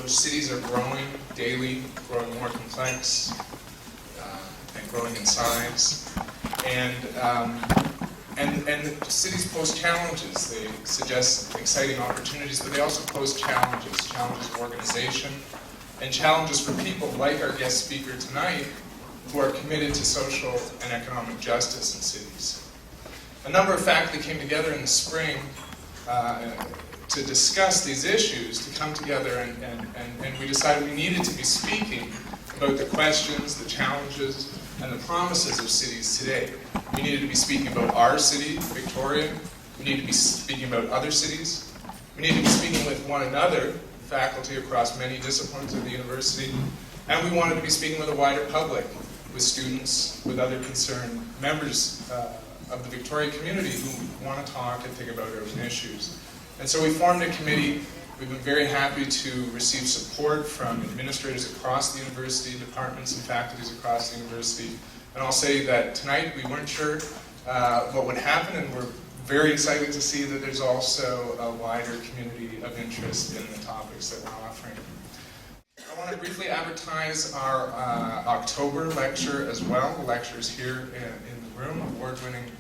which cities are growing daily, growing more complex, and growing in size. And the cities pose challenges. They suggest exciting opportunities, but they also pose challenges of organization, and challenges for people like our guest speaker tonight, who are committed to social and economic justice in cities. A number of faculty came together in the spring to discuss these issues, to come together, and we decided we needed to be speaking about the questions, the challenges, and the promises of cities today. We needed to be speaking about our city, Victoria. We need to be speaking about other cities. We need to be speaking with one another, faculty across many disciplines of the university. And we wanted to be speaking with a wider public, with students, with other concerned members of the Victoria community who want to talk and think about urban issues. And so we formed a committee. We've been very happy to receive support from administrators across the university, departments and faculties across the university. And I'll say that tonight we weren't sure what would happen, and we're very excited to see that there's also a wider community of interest in the topics that we're offering. I want to briefly advertise our October lecture as well. The lecture is here in the room. Award-winning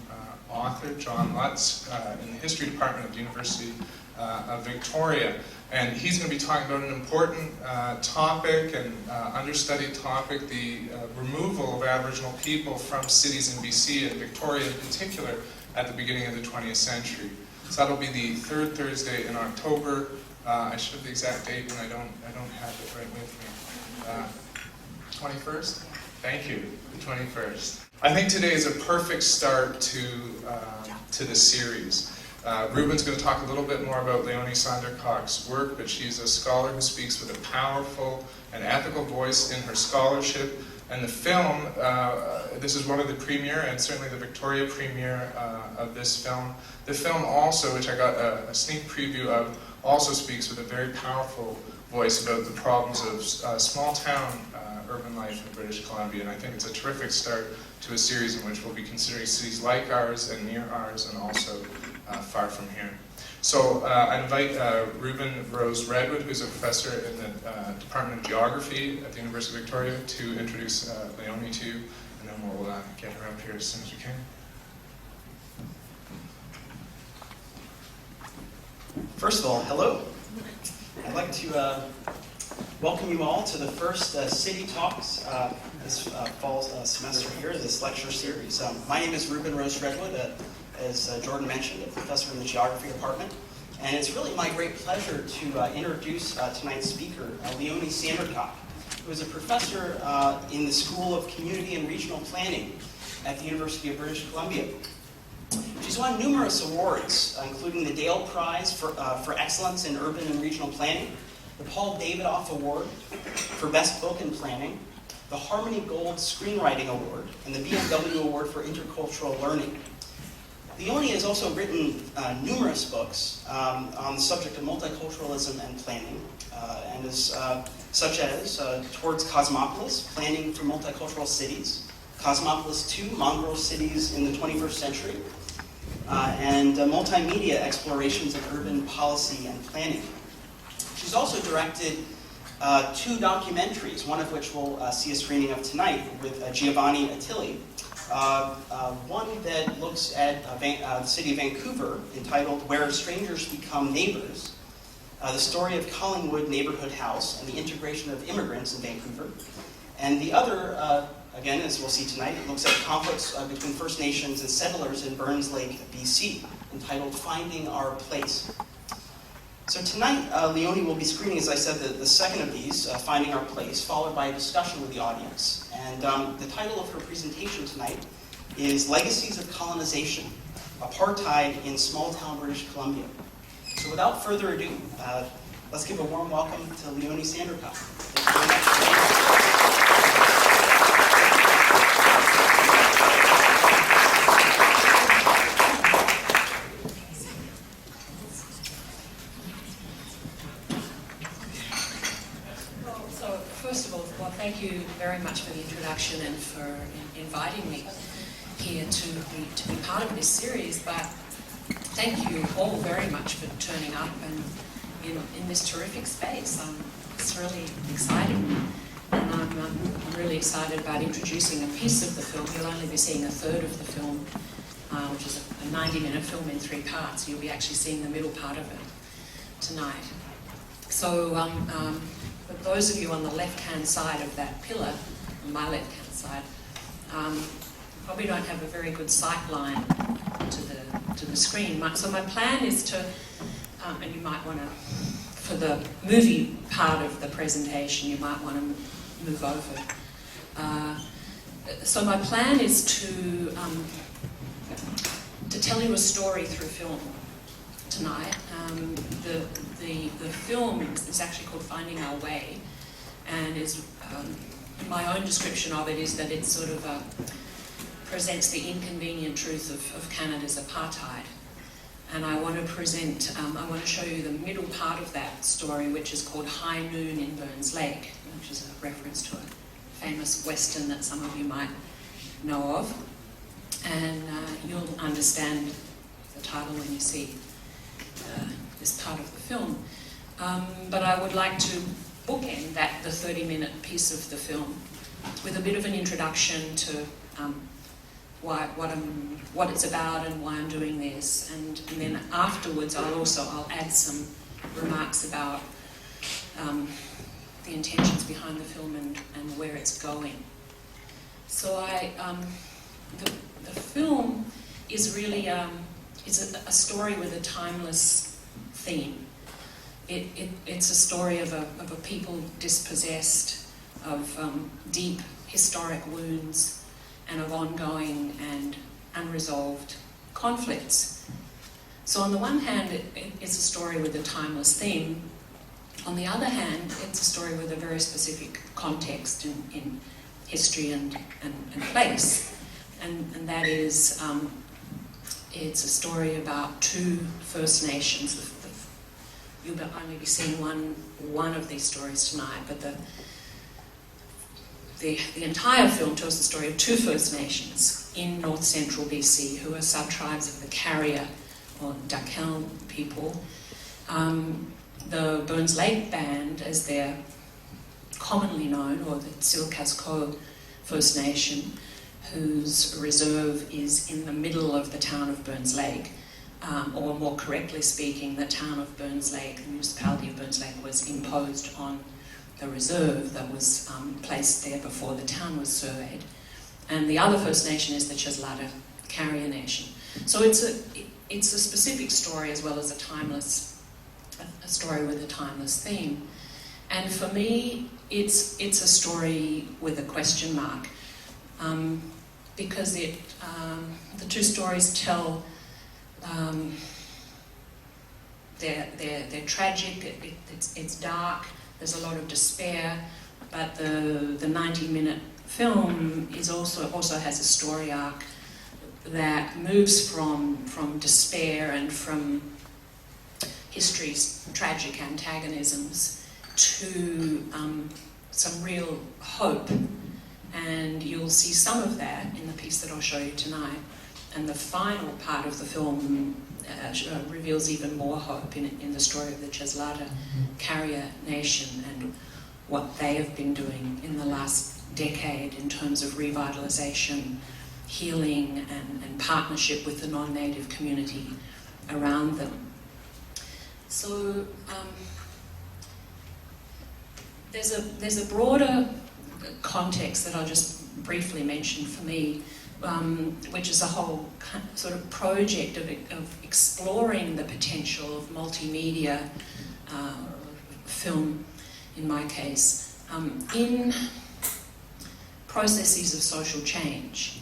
author John Lutz in the History Department of the University of Victoria. And he's going to be talking about an important topic and understudied topic, the removal of Aboriginal people from cities in BC, and Victoria in particular, at the beginning of the 20th century. So that'll be the third Thursday in October. I should have the exact date, and I don't have it right with me. 21st? Thank you, the 21st. I think today is a perfect start to the series. Ruben's going to talk a little bit more about Leonie Sandercock's work, but she's a scholar who speaks with a powerful and ethical voice in her scholarship. And the film, this is one of the premiere, and certainly the Victoria premiere of this film. The film also, which I got a sneak preview of, also speaks with a very powerful voice about the problems of small-town urban life in British Columbia. And I think it's a terrific start to a series in which we'll be considering cities like ours and near ours, and also far from here. So I invite Ruben Rose Redwood, who's a professor in the Department of Geography at the University of Victoria, to introduce Leonie to you, and then we'll get her up here as soon as we can. First of all, hello. I'd like to welcome you all to the first City Talks this fall semester here, this lecture series. My name is Ruben Rose Redwood. As Jordan mentioned, a professor in the Geography Department. And it's really my great pleasure to introduce tonight's speaker, Leonie Sandercock, who is a professor in the School of Community and Regional Planning at the University of British Columbia. She's won numerous awards, including the Dale Prize for Excellence in Urban and Regional Planning, the Paul Davidoff Award for Best Book in Planning, the Harmony Gold Screenwriting Award, and the BMW Award for Intercultural Learning. Leonie has also written numerous books on the subject of multiculturalism and planning, and is such as Towards Cosmopolis, Planning for Multicultural Cities, Cosmopolis II, Mongrel Cities in the 21st Century, and Multimedia Explorations of Urban Policy and Planning. She's also directed two documentaries, one of which we'll see a screening of tonight with Giovanni Attili. One that looks at the city of Vancouver, entitled Where Strangers Become Neighbours, the story of Collingwood Neighbourhood House and the integration of immigrants in Vancouver. And the other, again, as we'll see tonight, it looks at conflicts between First Nations and settlers in Burns Lake, BC, entitled Finding Our Place. So tonight, Leonie will be screening, as I said, the second of these, Finding Our Place, followed by a discussion with the audience. And the title of her presentation tonight is Legacies of Colonization, Apartheid in Small-Town British Columbia. So without further ado, let's give a warm welcome to Leonie Sandercock. Thank you very much for being here. Thank you very much for the introduction and for inviting me here to be part of this series. But thank you all very much for turning up and in this terrific space. It's really exciting. And I'm really excited about introducing a piece of the film. You'll only be seeing a third of the film, which is a 90-minute film in 3 parts. You'll be actually seeing the middle part of it tonight. So for those of you on the left-hand side of that pillar, on my left-hand side, probably don't have a very good sight line to the screen. So my plan is to, and you might want to, for the movie part of the presentation, you might want to move over. So my plan is to tell you a story through film tonight. The film is actually called Finding Our Way, and is my own description of it is that it sort of presents the inconvenient truth of Canada's apartheid. And I want to present, I want to show you the middle part of that story, which is called High Noon in Burns Lake, which is a reference to a famous Western that some of you might know of. And you'll understand the title when you see this part of the film. But I would like to bookend the 30-minute piece of the film with a bit of an introduction to what it's about and why I'm doing this, and then afterwards I'll add some remarks about the intentions behind the film and where it's going. So the film is really it's a story with a timeless theme. It's a story of a people dispossessed of deep historic wounds and of ongoing and unresolved conflicts. So on the one hand, it's a story with a timeless theme. On the other hand, it's a story with a very specific context in history and place. And that is, it's a story about 2 First Nations. You'll only be seeing one of these stories tonight, but the entire film tells the story of 2 First Nations in north central BC who are sub-tribes of the Carrier or Dakel people. The Burns Lake Band, as they're commonly known, or the Tsilhqot'in First Nation, whose reserve is in the middle of the town of Burns Lake, or more correctly speaking, the town of Burns Lake, the municipality of Burns Lake was imposed on the reserve that was placed there before the town was surveyed. And the other First Nation is the Cheslata Carrier Nation. So it's a specific story as well as a story with a timeless theme. And for me, it's a story with a question mark, because the 2 stories tell, they're tragic, it's dark, there's a lot of despair, but the 90-minute film also has a story arc that moves from despair and from history's tragic antagonisms to some real hope. And you'll see some of that in the piece that I'll show you tonight. And the final part of the film reveals even more hope in the story of the Cheslata Carrier Nation and what they have been doing in the last decade in terms of revitalisation, healing, and partnership with the non-native community around them. So there's a broader context that I'll just briefly mention for me, which is a whole sort of project of exploring the potential of multimedia film, in my case, in processes of social change.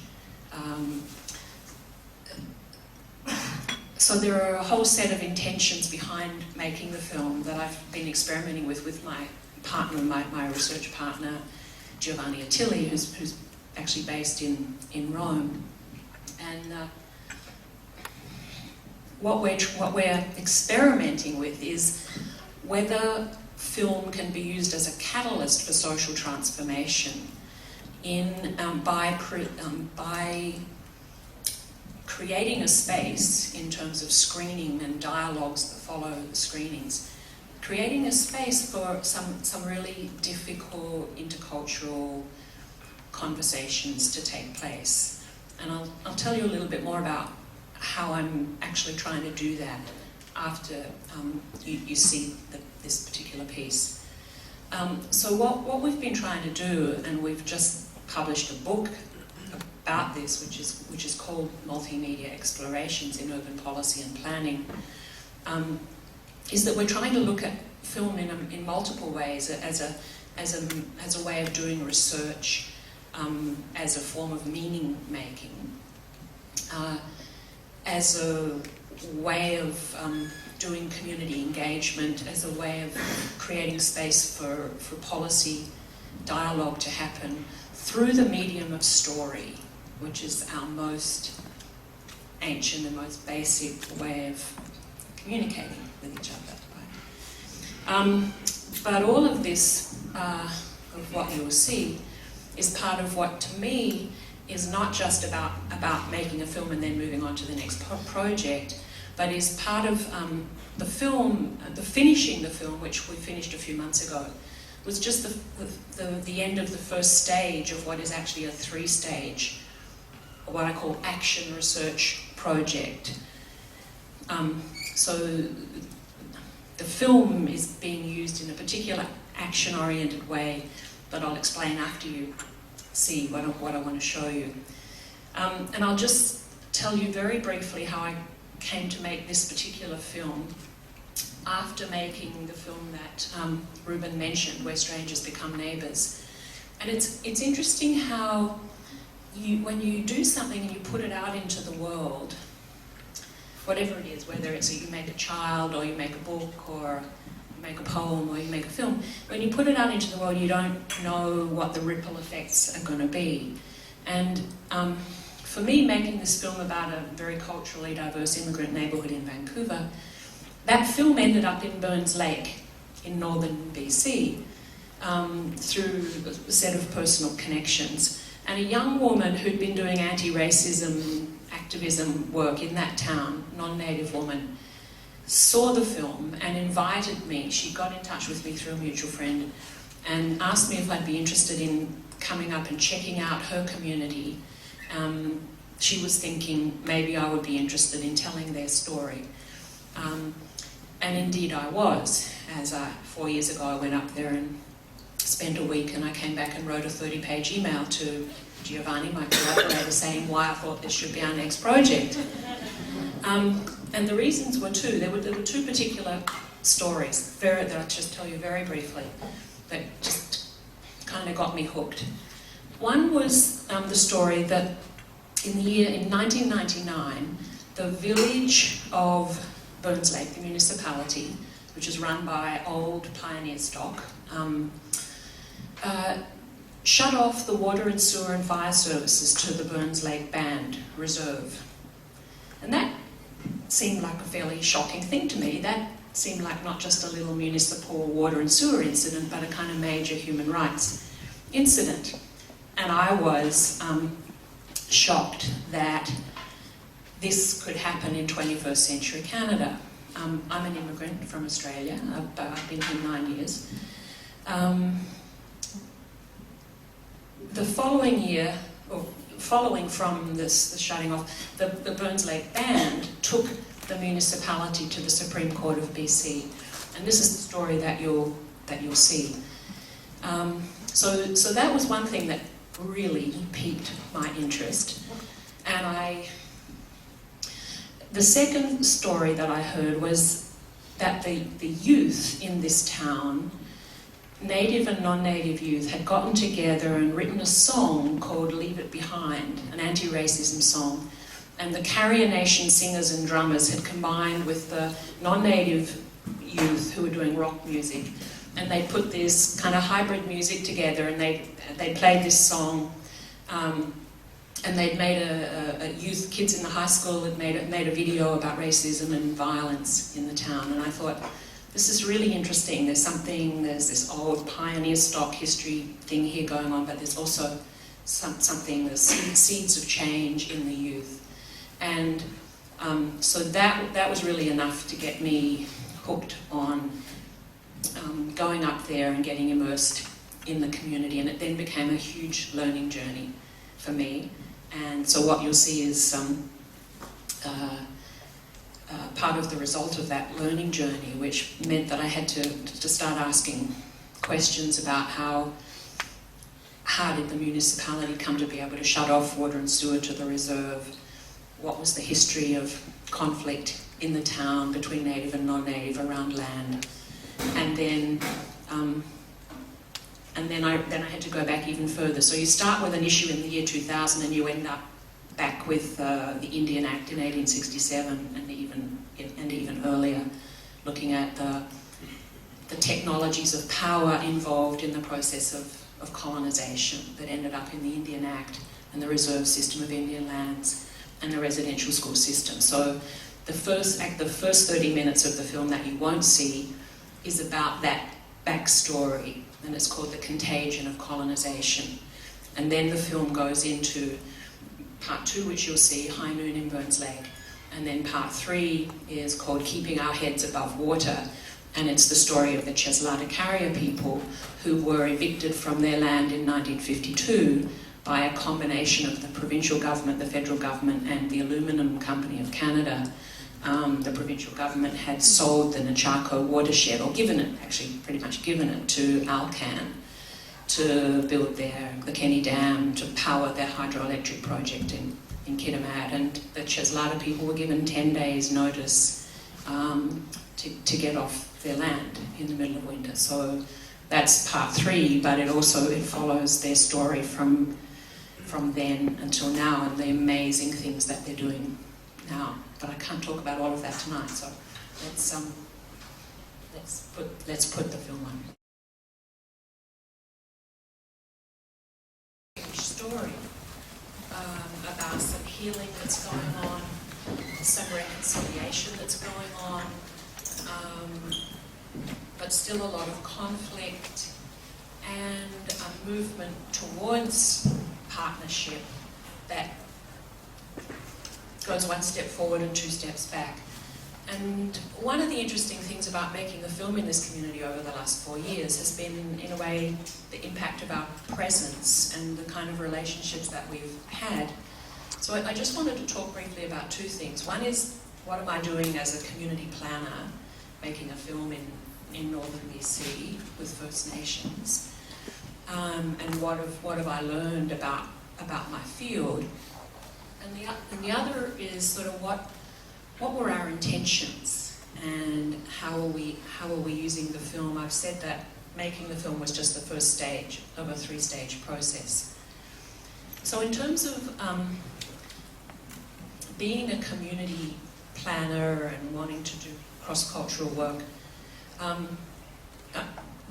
So there are a whole set of intentions behind making the film that I've been experimenting with my partner, my research partner, Giovanni Attili, who's actually based in Rome. And what we're experimenting with is whether film can be used as a catalyst for social transformation by creating a space in terms of screening and dialogues that follow the screenings, creating a space for some really difficult intercultural conversations to take place. And I'll tell you a little bit more about how I'm actually trying to do that after you see this particular piece. So what we've been trying to do, and we've just published a book about this, which is called Multimedia Explorations in Urban Policy and Planning, is that we're trying to look at film in multiple ways as a way of doing research, as a form of meaning making, as a way of doing community engagement, as a way of creating space for policy dialogue to happen through the medium of story, which is our most ancient and most basic way of communicating with each other. Right? But all of this, of what you will see, is part of what, to me, is not just about making a film and then moving on to the next project, but is part of the film, finishing the film, which we finished a few months ago, was just the end of the first stage of what is actually a 3-stage, what I call action research project. So the film is being used in a particular action-oriented way that I'll explain after you see what I want to show you. And I'll just tell you very briefly how I came to make this particular film after making the film that Ruben mentioned, Where Strangers Become Neighbours. And it's interesting how when you do something and you put it out into the world, whatever it is, whether it's you make a child or you make a book or you make a poem or you make a film, when you put it out into the world you don't know what the ripple effects are going to be. And for me, making this film about a very culturally diverse immigrant neighbourhood in Vancouver, that film ended up in Burns Lake in northern BC through a set of personal connections. And a young woman who'd been doing anti-racism activism work in that town, non-native woman, saw the film and invited me. She got in touch with me through a mutual friend and asked me if I'd be interested in coming up and checking out her community. She was thinking maybe I would be interested in telling their story. And indeed I was. As 4 years ago I went up there and spent a week, and I came back and wrote a 30-page email to Giovanni, my collaborator, saying why I thought this should be our next project. And the reasons were two. There were two particular stories that I'll just tell you very briefly that just kind of got me hooked. One was the story that in 1999, the village of Burns Lake, the municipality, which is run by old pioneer stock, shut off the water and sewer and fire services to the Burns Lake Band Reserve. And that seemed like a fairly shocking thing to me. That seemed like not just a little municipal water and sewer incident, but a kind of major human rights incident. And I was shocked that this could happen in 21st century Canada. I'm an immigrant from Australia. I've been here 9 years. The following year, or following from the shutting off, the Burns Lake Band took the municipality to the Supreme Court of BC, and this is the story that you'll see. So that was one thing that really piqued my interest, and the second story that I heard was that the youth in this town, native and non-native youth, had gotten together and written a song called Leave It Behind, an anti-racism song. And the Carrier Nation singers and drummers had combined with the non-native youth who were doing rock music. And they put this kind of hybrid music together, and they played this song. And they'd made kids in the high school had made a video about racism and violence in the town. And I thought, this is really interesting. There's this old pioneer stock history thing here going on, but there's also something, the seeds of change in the youth. And so that was really enough to get me hooked on going up there and getting immersed in the community, and it then became a huge learning journey for me. And so what you'll see is part of the result of that learning journey, which meant that I had to start asking questions about how did the municipality come to be able to shut off water and sewer to the reserve? What was the history of conflict in the town between native and non-native around land? And then I had to go back even further. So you start with an issue in the year 2000 and you end up back with the Indian Act in 1867 and even earlier, looking at the technologies of power involved in the process of colonization that ended up in the Indian Act and the reserve system of Indian lands and the residential school system. So the first 30 minutes of the film that you won't see is about that backstory, and it's called The Contagion of Colonization. And then the film goes into part 2, which you'll see, High Noon in Burns Lake. And then part 3 is called Keeping Our Heads Above Water, and it's the story of the Cheslata Carrier people who were evicted from their land in 1952 by a combination of the provincial government, the federal government, and the Aluminum Company of Canada. The provincial government had sold the Nechako watershed, or pretty much given it to Alcan to build the Kenny Dam to power their hydroelectric project in Kitimat, and the Cheslata people were given 10 days notice to get off their land in the middle of winter. So that's part 3, but it follows their story from then until now and the amazing things that they're doing now. But I can't talk about all of that tonight, so let's put the film on. Story about some healing that's going on, some reconciliation that's going on, but still a lot of conflict and a movement towards partnership that goes one step forward and 2 steps back. And one of the interesting things about making the film in this community over the last 4 years has been, in a way, the impact of our presence and the kind of relationships that we've had. So I just wanted to talk briefly about 2 things. One is, what am I doing as a community planner, making a film in northern BC with First Nations? And what have I learned about my field? And the other is sort of what were our intentions and how are we using the film? I've said that making the film was just the first stage of a 3-stage process. So in terms of being a community planner and wanting to do cross-cultural work,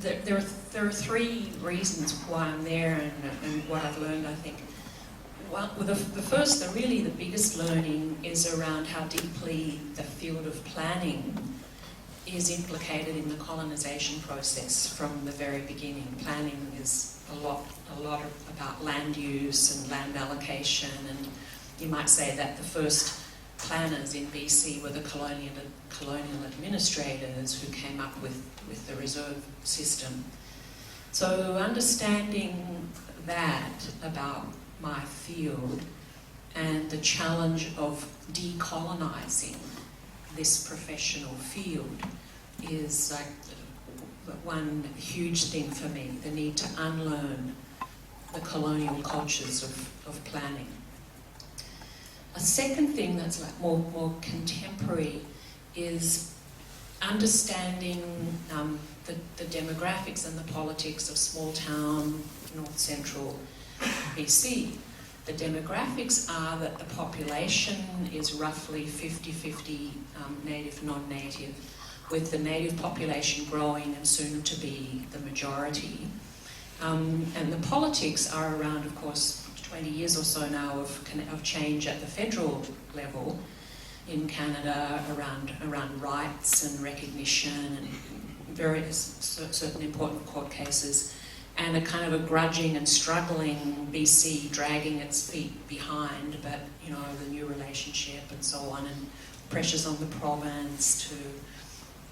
there are 3 reasons why I'm there and what I've learned, I think. Well, the biggest learning is around how deeply the field of planning is implicated in the colonization process from the very beginning. Planning is a lot about land use and land allocation, and you might say that the first planners in BC were the colonial administrators who came up with the reserve system. So understanding that about my field and the challenge of decolonising this professional field is like one huge thing for me, the need to unlearn the colonial cultures of planning. A second thing that's like more contemporary is understanding the demographics and the politics of small town, north central BC. The demographics are that the population is roughly 50-50 native, non-native, with the native population growing and soon to be the majority. And the politics are around, of course, 20 years or so now of change at the federal level in Canada around rights and recognition and various certain important court cases, and a kind of a grudging and struggling BC dragging its feet behind, but the new relationship and so on, and pressures on the province to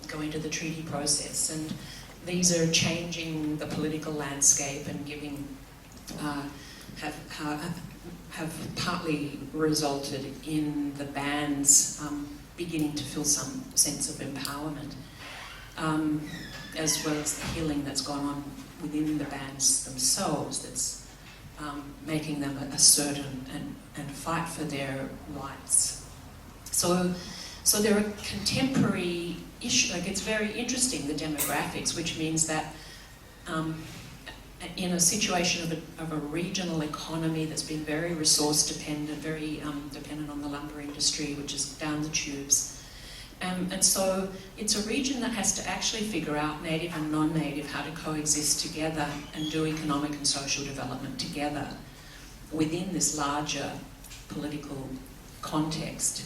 go into the treaty process. And these are changing the political landscape and giving, have partly resulted in the bands beginning to feel some sense of empowerment, as well as the healing that's gone on within the bands themselves, that's making them assert and fight for their rights. So there are contemporary issues. Like, it's very interesting, the demographics, which means that in a situation of a regional economy that's been very resource dependent, very dependent on the lumber industry, which is down the tubes. And so it's a region that has to actually figure out, native and non-native, how to coexist together and do economic and social development together within this larger political context.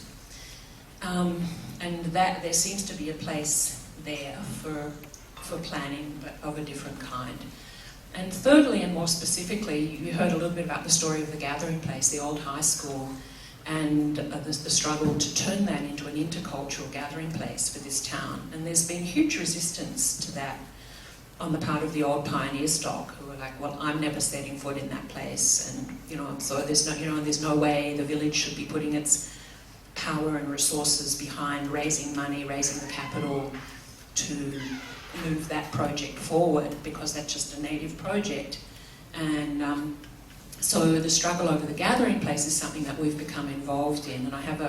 And that there seems to be a place there for planning, but of a different kind. And thirdly, and more specifically, you heard a little bit about the story of the Gathering Place, the old high school, and the struggle to turn that into an intercultural gathering place for this town. And there's been huge resistance to that on the part of the old pioneer stock, who are like, well, I'm never setting foot in that place, and so there's no way the village should be putting its power and resources behind raising money, raising the capital to move that project forward, because that's just a native project. And so the struggle over the Gathering Place is something that we've become involved in, and I have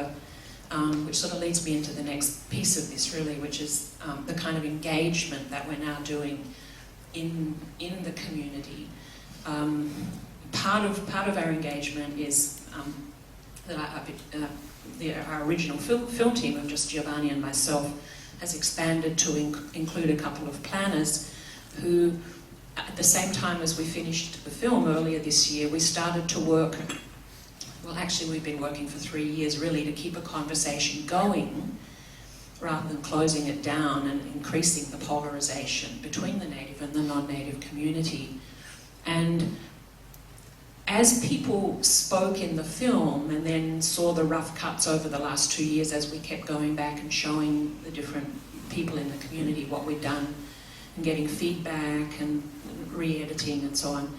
which sort of leads me into the next piece of this, really, which is the kind of engagement that we're now doing in the community. Part of our engagement is that our original film team of just Giovanni and myself has expanded to include a couple of planners who, at the same time as we finished the film earlier this year, we started to work. Well, actually, we've been working for 3 years, really, to keep a conversation going rather than closing it down and increasing the polarization between the native and the non-native community. And as people spoke in the film and then saw the rough cuts over the last 2 years, as we kept going back and showing the different people in the community what we'd done and getting feedback and re-editing and so on,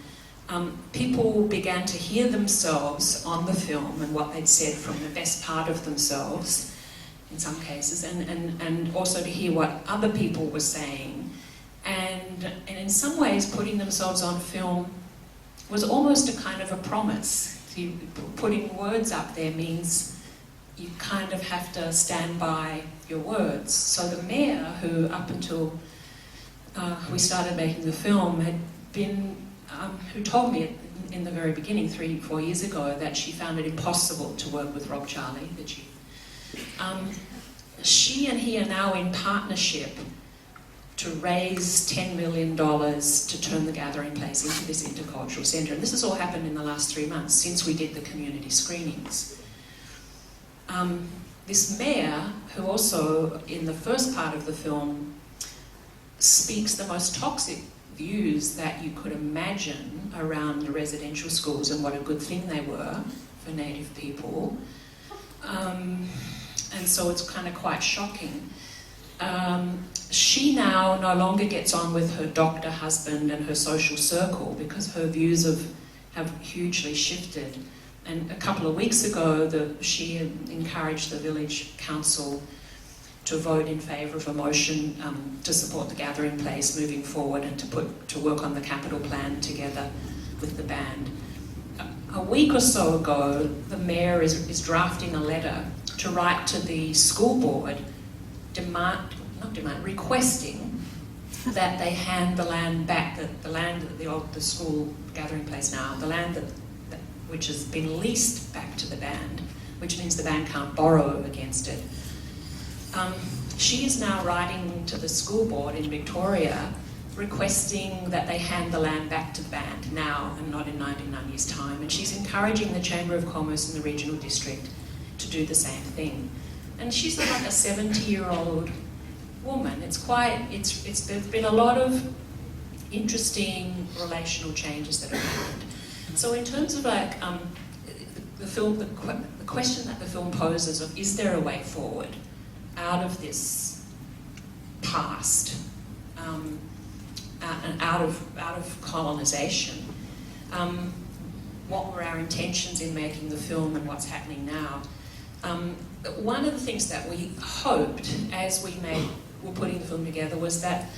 people began to hear themselves on the film and what they'd said from the best part of themselves in some cases, and also to hear what other people were saying. And in some ways, putting themselves on film was almost a kind of a promise. Putting words up there means you kind of have to stand by your words. So the mayor, who up until we started making the film, had been, who told me in the very beginning, 3-4 years ago, that she found it impossible to work with Rob Charlie, the chief. She and he are now in partnership to raise $10 million to turn the Gathering Place into this intercultural centre. And this has all happened in the last 3 months, since we did the community screenings. This mayor, who also, in the first part of the film, speaks the most toxic views that you could imagine around the residential schools and what a good thing they were for native people. And so it's kind of quite shocking. She now no longer gets on with her doctor husband and her social circle because her views have hugely shifted. And a couple of weeks ago, she encouraged the village council to vote in favour of a motion to support the Gathering Place moving forward and to work on the capital plan together with the band. A week or so ago, the mayor is drafting a letter to write to the school board requesting that they hand the land back, the land at the school Gathering Place now, the land which has been leased back to the band, which means the band can't borrow against it. She is now writing to the school board in Victoria requesting that they hand the land back to the band now and not in 99 years' time. And she's encouraging the Chamber of Commerce in the regional district to do the same thing. And she's like a 70-year-old woman. There's been a lot of interesting relational changes that have happened. So in terms of like the film, the question that the film poses of, is there a way forward out of this past? out of colonization. What were our intentions in making the film and what's happening now? One of the things that we hoped as we were putting the film together was that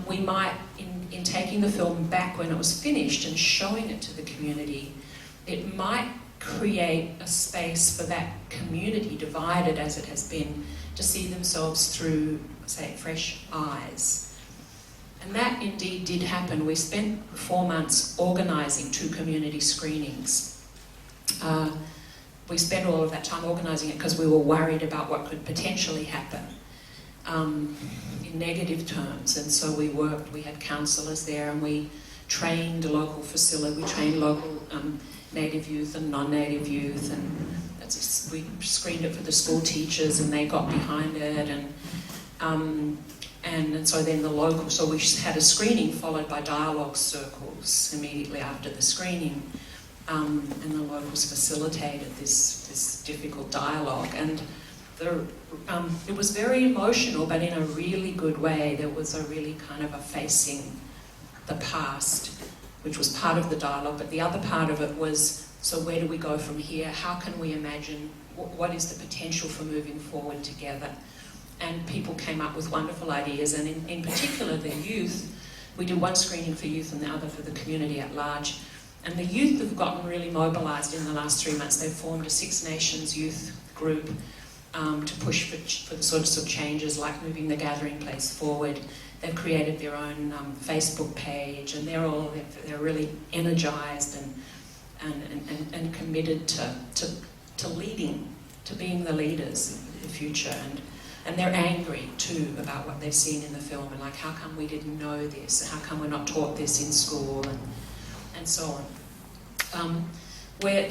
we might, in taking the film back when it was finished and showing it to the community, it might create a space for that community, divided as it has been, to see themselves through, say, fresh eyes. And that indeed did happen. We spent 4 months organising 2 community screenings. We spent all of that time organising it because we were worried about what could potentially happen in negative terms. And so we had counsellors there, and we trained local we trained local native youth and non-native youth, and we screened it for the school teachers, and they got behind it, and so then so we had a screening followed by dialogue circles immediately after the screening, and the locals facilitated this difficult dialogue, and it was very emotional, but in a really good way. There was a really kind of a facing the past, which was part of the dialogue, but the other part of it was, so where do we go from here? How can we imagine, what is the potential for moving forward together? And people came up with wonderful ideas, and in particular the youth. We did one screening for youth and the other for the community at large. And the youth have gotten really mobilised in the last 3 months. They've formed a Six Nations youth group to push for the sorts of changes like moving the gathering place forward. They've created their own Facebook page, and they're really energised and committed to leading, to being the leaders of the future. And they're angry too about what they've seen in the film, and like, how come we didn't know this? How come we're not taught this in school? And so on. Where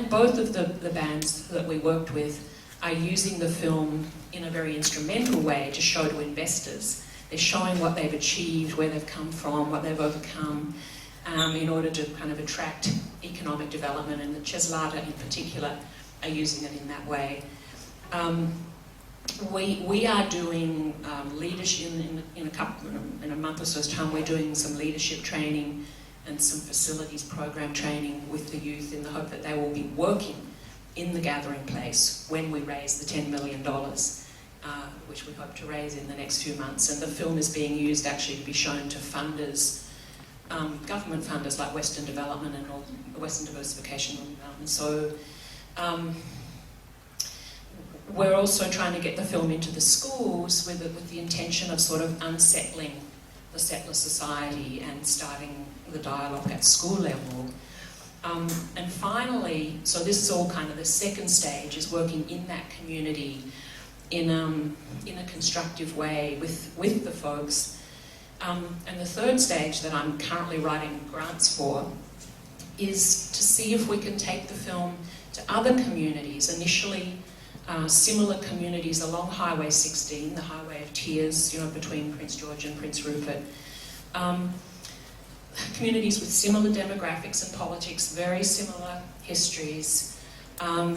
both of the bands that we worked with are using the film in a very instrumental way to show to investors. They're showing what they've achieved, where they've come from, what they've overcome, in order to kind of attract economic development, and the Cheslata in particular are using it in that way. We are doing leadership in a month or so's time. We're doing some leadership training and some facilities program training with the youth, in the hope that they will be working in the gathering place when we raise the $10 million, which we hope to raise in the next few months. And the film is being used actually to be shown to funders, government funders like Western Development and Western Diversification and Development. So we're also trying to get the film into the schools with the intention of sort of unsettling the settler society and starting the dialogue at school level. And finally, so this is all kind of the second stage, is working in that community in a constructive way with the folks. And the third stage that I'm currently writing grants for is to see if we can take the film to other communities, initially similar communities along Highway 16, the Highway of Tears, between Prince George and Prince Rupert. Communities with similar demographics and politics, very similar histories, to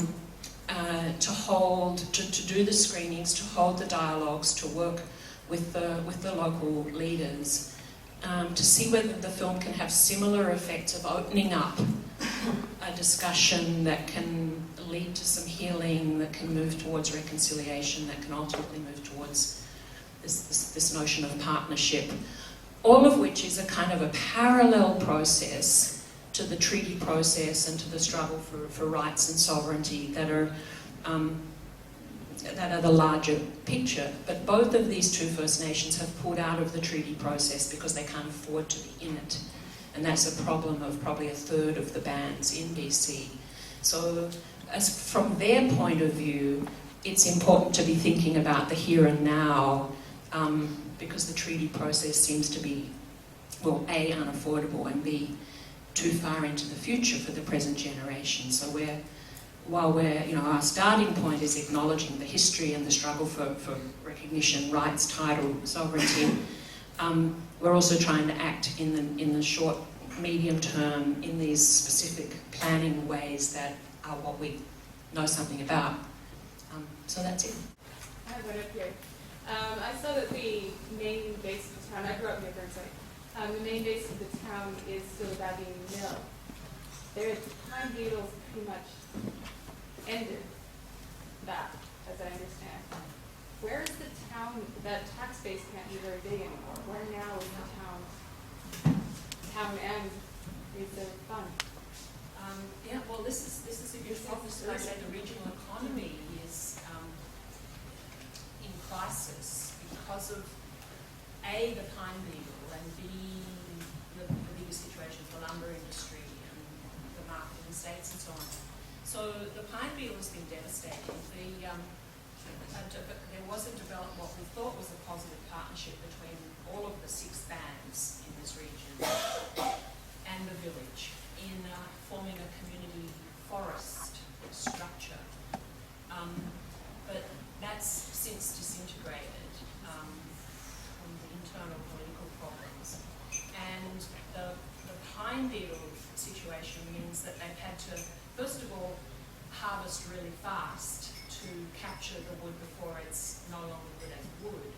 do the screenings, to hold the dialogues, to work with the local leaders, to see whether the film can have similar effects of opening up a discussion that can lead to some healing, that can move towards reconciliation, that can ultimately move towards this notion of partnership. All of which is a kind of a parallel process to the treaty process and to the struggle for rights and sovereignty that are the larger picture. But both of these two First Nations have pulled out of the treaty process because they can't afford to be in it. And that's a problem of probably a third of the bands in BC. So as from their point of view, it's important to be thinking about the here and now, because the treaty process seems to be, well, A, unaffordable, and B, too far into the future for the present generation. So our starting point is acknowledging the history and the struggle for recognition, rights, title, sovereignty. We're also trying to act in the short, medium term in these specific planning ways that are what we know something about. So that's it. I have one up here. I saw that the main base of the town, I grew up near Burnside, The main base of the town is still Babbing Mill. The pine beetles pretty much ended that, as I understand. Where is the town? That tax base can't be very big anymore. Where now is the town and reserve fund? Yeah, well, this is a good problem. I said the regional economy is in crisis because of A, the pine beetle, and B, the bigger situation for the lumber industry and the market in the States and so on. So the pine beetle has been devastating. There was what we thought was a positive partnership between all of the 6 bands in this region and the village in forming a community forest structure. But that's since disintegrated from the internal political problems. And the pine beetle situation means that they've had to, first of all, harvest really fast to capture the wood before it's no longer good as wood.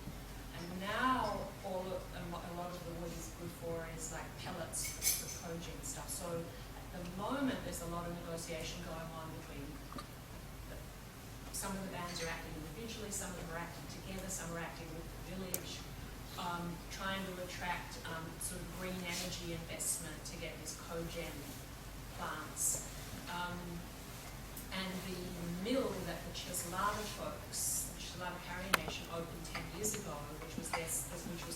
And now a lot of the wood is good for is like pellets for cogen stuff. So at the moment there's a lot of negotiation going on between some of the bands are acting individually, some of them are acting together, some are acting with the village, trying to attract sort of green energy investment to get these cogen plants. And the mill that the Cheslada folks, the Cheslada Carrier Nation, opened 10 years ago, which was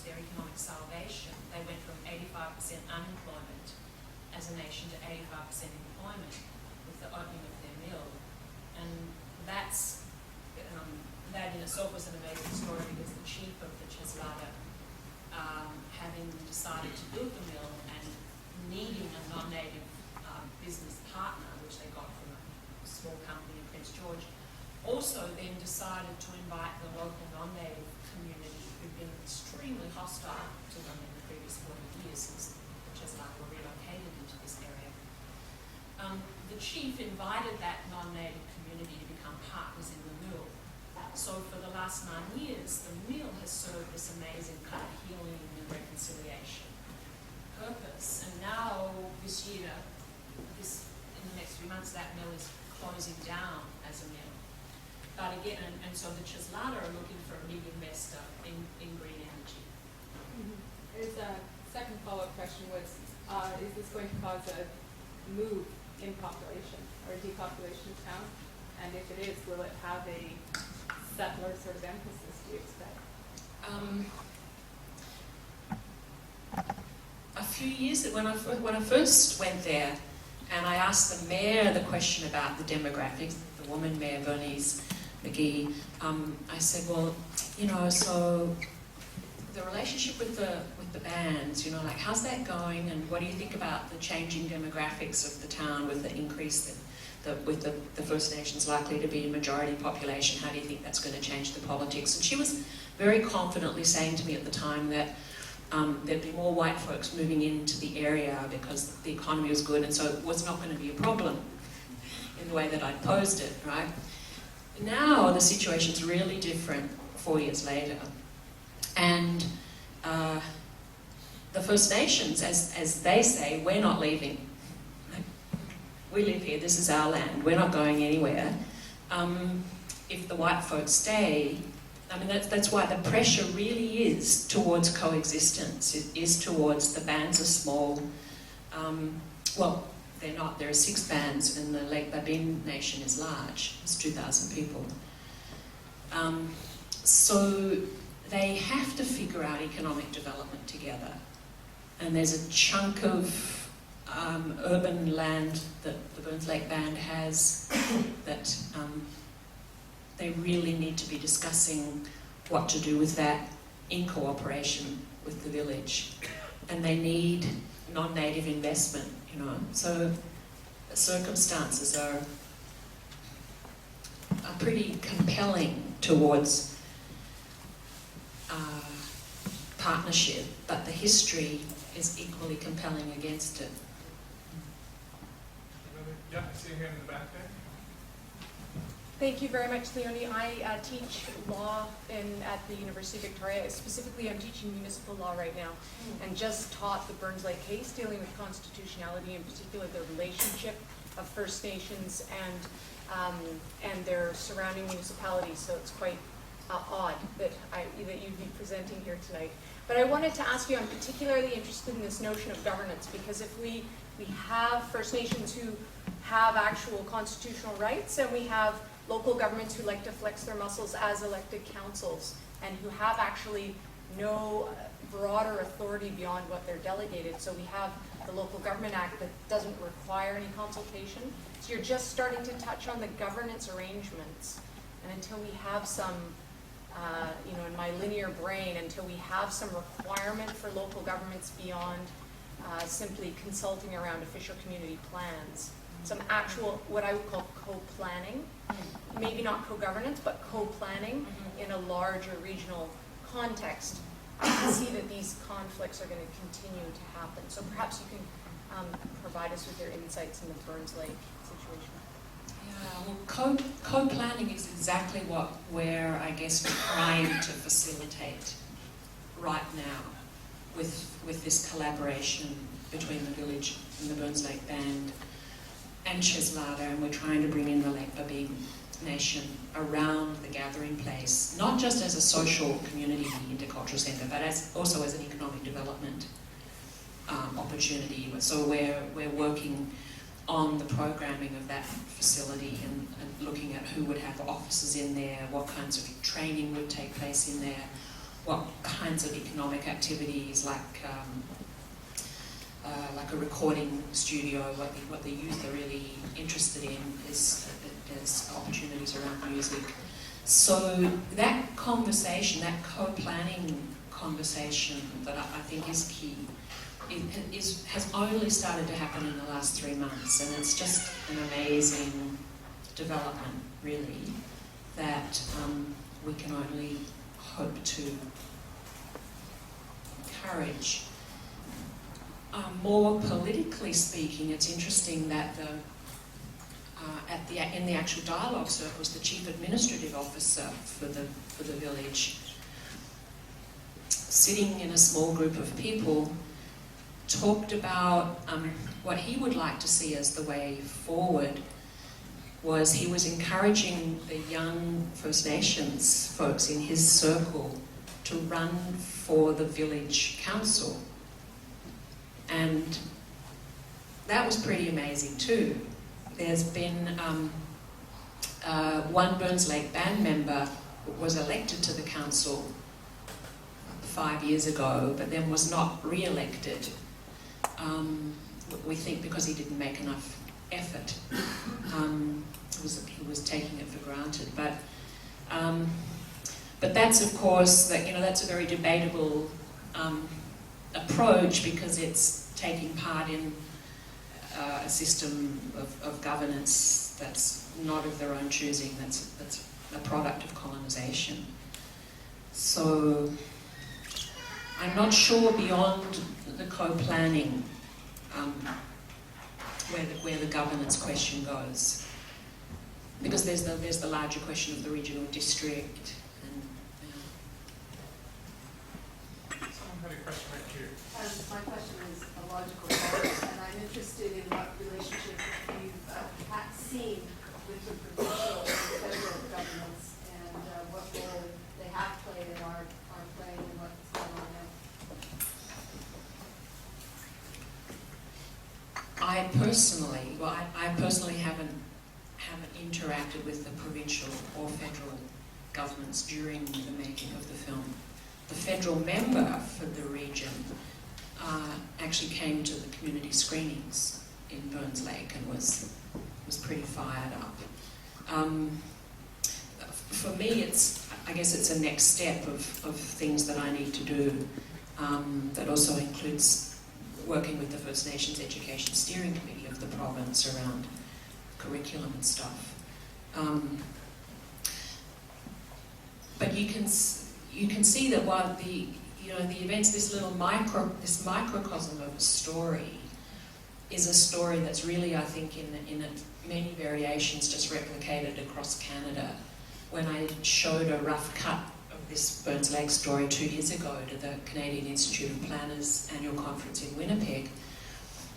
their economic salvation. They went from 85% unemployment as a nation to 85% employment with the opening of their mill. And that in itself was an amazing story because the chief of the Cheslada, having decided to build the mill and needing a non-native business partner, which they got from a small company in Prince George, also then decided to invite the local non-native community who'd been extremely hostile to them in the previous 40 years since the Cheslada were relocated into this area. The chief invited that non-native community to become partners in the mill. So for the last 9 years, the mill has served this amazing kind of healing and reconciliation purpose. And now this year, in the next few months, that mill is closing down as a mill. But again, and so the Cheslada are looking for a big investor in green energy. There's a second follow-up question was, is this going to cause a move in population or a depopulation of town? And if it is, will it have a settler sort of emphasis, do you expect? A few years, when I first went there, and I asked the mayor the question about the demographics, the woman mayor, Bernice McGee, I said, well, so the relationship with the bands, like how's that going, and what do you think about the changing demographics of the town with the increase with the First Nations likely to be a majority population? How do you think that's going to change the politics? And she was very confidently saying to me at the time that there'd be more white folks moving into the area because the economy was good, and so it was not going to be a problem in the way that I'd posed it, right? Now the situation's really different 4 years later. And the First Nations, as they say, we're not leaving. We live here, this is our land, we're not going anywhere. If the white folks stay, that's why the pressure really is towards coexistence. It is towards, the bands are small. Well, they're not, there are 6 bands, and the Lake Babine Nation is large, it's 2,000 people. So they have to figure out economic development together. And there's a chunk of urban land that the Burns Lake Band has that they really need to be discussing what to do with that in cooperation with the village. And they need non-native investment, So the circumstances are pretty compelling towards partnership, but the history is equally compelling against it. Yeah, I see you here in the back there. Thank you very much, Leonie. I teach law at the University of Victoria. Specifically, I'm teaching municipal law right now, and just taught the Burns Lake case dealing with constitutionality, in particular the relationship of First Nations and their surrounding municipalities. So it's quite odd that you'd be presenting here tonight. But I wanted to ask you, I'm particularly interested in this notion of governance, because if we have First Nations who have actual constitutional rights, and we have local governments who like to flex their muscles as elected councils, and who have actually no broader authority beyond what they're delegated. So we have the Local Government Act that doesn't require any consultation. So you're just starting to touch on the governance arrangements. And until we have some, in my linear brain, until we have some requirement for local governments beyond simply consulting around official community plans, some actual, what I would call co-planning, maybe not co-governance, but co-planning in a larger regional context, I can see that these conflicts are going to continue to happen. So perhaps you can provide us with your insights in the Burns Lake situation. Yeah, well, co-planning is exactly what we're, I guess, trying to facilitate right now with this collaboration between the village and the Burns Lake Band and Cheslada, and we're trying to bring in the Lake Babine Nation around the gathering place, not just as a social community intercultural centre, but also as an economic development opportunity. So we're working on the programming of that facility and looking at who would have offices in there, what kinds of training would take place in there, what kinds of economic activities like a recording studio, what the youth are really interested in is opportunities around music. So that conversation, that co-planning conversation that I think is key, has only started to happen in the last 3 months, and it's just an amazing development, really, that we can only hope to encourage. More politically speaking, it's interesting that in the actual dialogue circles, the chief administrative officer for the village, sitting in a small group of people, talked about what he would like to see as the way forward. He was encouraging the young First Nations folks in his circle to run for the village council. And that was pretty amazing too. There's been one Burns Lake Band member was elected to the council 5 years ago, but then was not re-elected. We think because he didn't make enough effort. He was taking it for granted. But that's, of course, that's a very debatable approach, because it's taking part in a system of governance that's not of their own choosing, that's a product of colonization. So I'm not sure beyond the co-planning where the governance question goes, because there's the larger question of the regional district. Someone had a question right here. My question is a logical follow-up, and I'm interested in what relationship you've seen with the provincial and federal governments, and what role they have played and are playing, and what's going on now. I personally haven't interacted with the provincial or federal governments during the making of the film. The federal member for the region actually came to the community screenings in Burns Lake and was pretty fired up. For me, I guess it's a next step of things that I need to do. That also includes working with the First Nations Education Steering Committee of the province around curriculum and stuff. But you can see that while the events, this microcosm of a story is a story that's really, I think, in many variations just replicated across Canada. When I showed a rough cut of this Burns Lake story 2 years ago to the Canadian Institute of Planners annual conference in Winnipeg,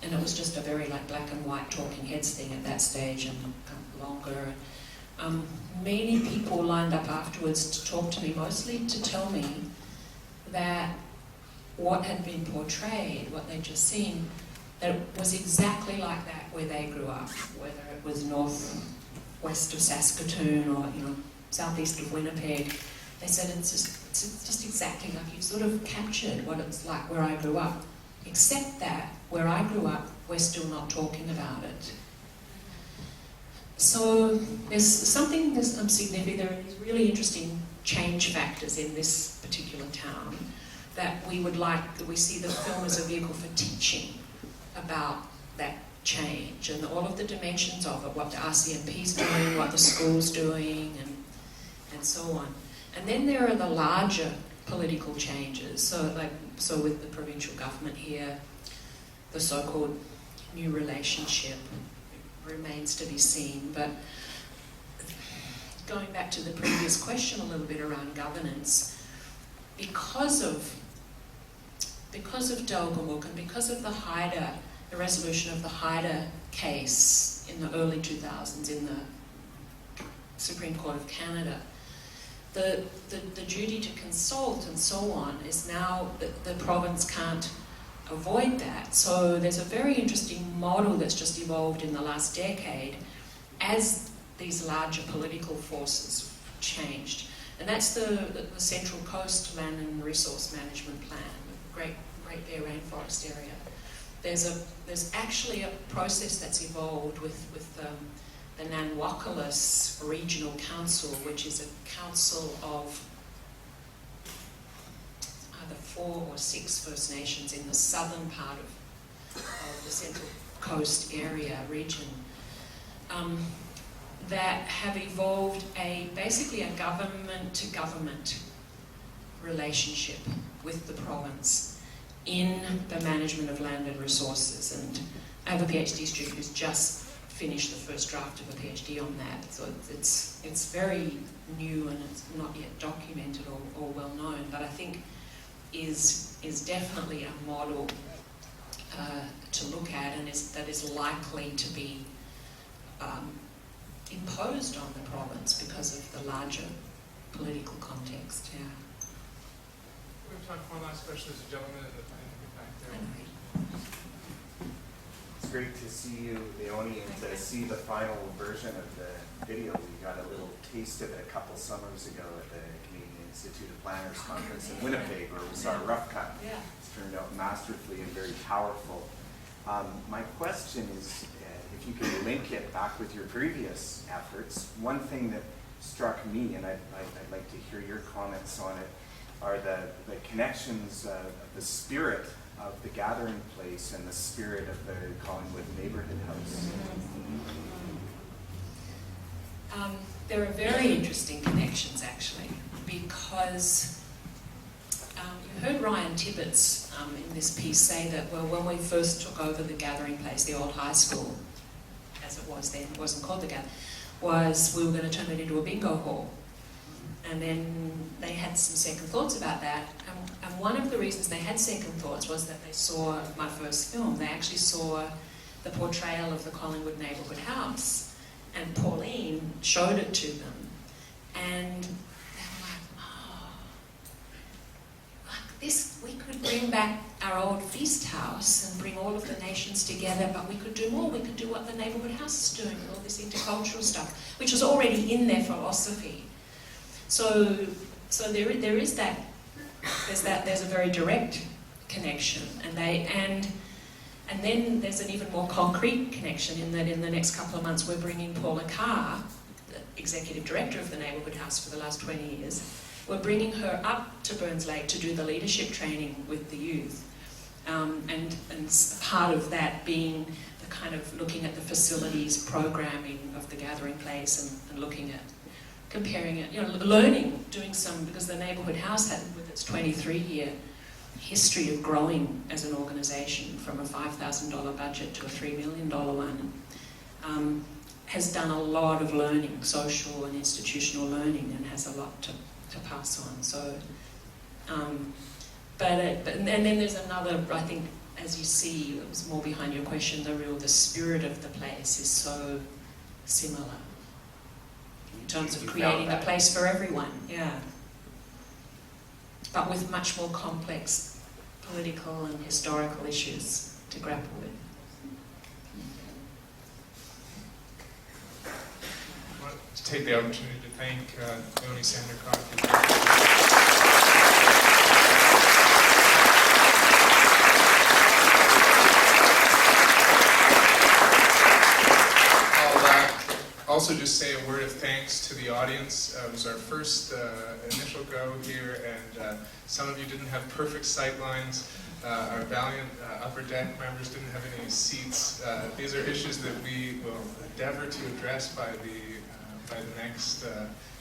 and it was just a very like black and white talking heads thing at that stage and longer. Many people lined up afterwards to talk to me, mostly to tell me that what had been portrayed, what they'd just seen, that it was exactly like that where they grew up, whether it was northwest of Saskatoon or southeast of Winnipeg. They said it's just exactly like you sort of captured what it's like where I grew up, except that where I grew up, we're still not talking about it. So there's something that's significant. There are these really interesting change factors in this particular town that we see the film as a vehicle for teaching about that change and all of the dimensions of it, what the RCMP's doing, what the school's doing, and so on. And then there are the larger political changes. So with the provincial government here, the so-called new relationship remains to be seen. But going back to the previous question a little bit around governance, because of Delgamuukw and because of the resolution of the Haida case in the early 2000s in the Supreme Court of Canada, the duty to consult and so on is now, the province can't avoid that. So there's a very interesting model that's just evolved in the last decade as these larger political forces changed. And that's the Central Coast Land and Resource Management Plan, the Great Bear Rainforest area. There's actually a process that's evolved with the Nanwakolis Regional Council, which is a council of either 4 or 6 First Nations in the southern part of the Central Coast area region, that have evolved basically a government-to-government relationship with the province in the management of land and resources. And I have a PhD student who's just finished the first draft of a PhD on that. So it's very new and it's not yet documented or well known, but I think is definitely a model to look at, and that is likely to be imposed on the province because of the larger political context. Yeah. We have time for one last question. There's a gentleman in the back there. It's great to see you, Leonie, and to see the final version of the video. We got a little taste of it a couple summers ago at the Canadian Institute of Planners Conference in Winnipeg, where we saw a rough cut. Yeah. It's turned out masterfully and very powerful. My question is, if you could link it back with your previous efforts, one thing that struck me, and I'd like to hear your comments on it, are the connections of the spirit of the gathering place and the spirit of the Collingwood Neighbourhood House. There are very interesting connections, actually, because you heard Ryan Tibbetts in this piece say that, well, when we first took over the gathering place, the old high school, as it was then, it wasn't called the gathering, we were going to turn it into a bingo hall. And then they had some second thoughts about that. And one of the reasons they had second thoughts was that they saw my first film. They actually saw the portrayal of the Collingwood Neighbourhood House. And Pauline showed it to them. And they were like, oh, like this, we could bring back our old feast house and bring all of the nations together, but we could do more. We could do what the Neighbourhood House is doing, all this intercultural stuff, which was already in their philosophy. So there is that. There's a very direct connection, and then there's an even more concrete connection in that in the next couple of months we're bringing Paula Carr, the executive director of the Neighbourhood House for the last 20 years. We're bringing her up to Burns Lake to do the leadership training with the youth, and part of that being the kind of looking at the facilities programming of the gathering place and looking at comparing it, learning, doing some, because the Neighbourhood House had, with its 23-year history of growing as an organisation from a $5,000 budget to a $3 million one, has done a lot of learning, social and institutional learning, and has a lot to pass on. So, and then there's another, I think, as you see, it was more behind your question, the spirit of the place is so similar in terms of creating a place for everyone, yeah. But with much more complex political and historical issues to grapple with. I want to take the opportunity to thank Leonie Sandercock. Also just say a word of thanks to the audience. It was our first initial go here, and some of you didn't have perfect sight lines. Our valiant upper deck members didn't have any seats. These are issues that we will endeavor to address by the next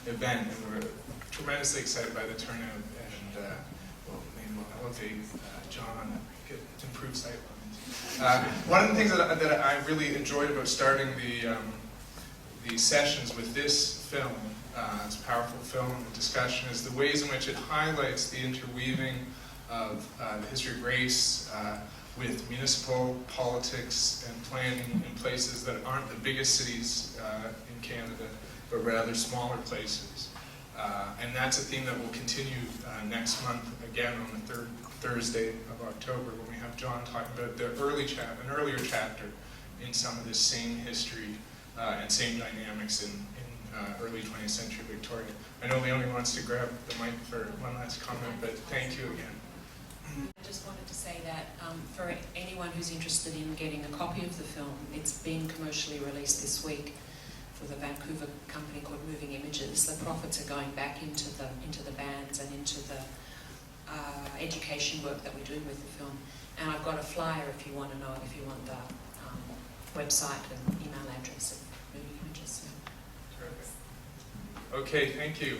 event, and we're tremendously excited by the turnout, and we'll elevate John, get improved sight lines. One of the things that I really enjoyed about starting the sessions with this film, this powerful film discussion, is the ways in which it highlights the interweaving of the history of race with municipal politics and planning in places that aren't the biggest cities in Canada, but rather smaller places. And that's a theme that will continue next month, again on the third Thursday of October, when we have John talking about an earlier chapter in some of this same history and same dynamics in early 20th century Victoria. I know Leonie wants to grab the mic for one last comment, but thank you again. I just wanted to say that for anyone who's interested in getting a copy of the film, it's been commercially released this week for the Vancouver company called Moving Images. The profits are going back into the bands and into the education work that we're doing with the film. And I've got a flyer if you want to know it, if you want the website and email address of Moving Images. Terrific. Okay, thank you.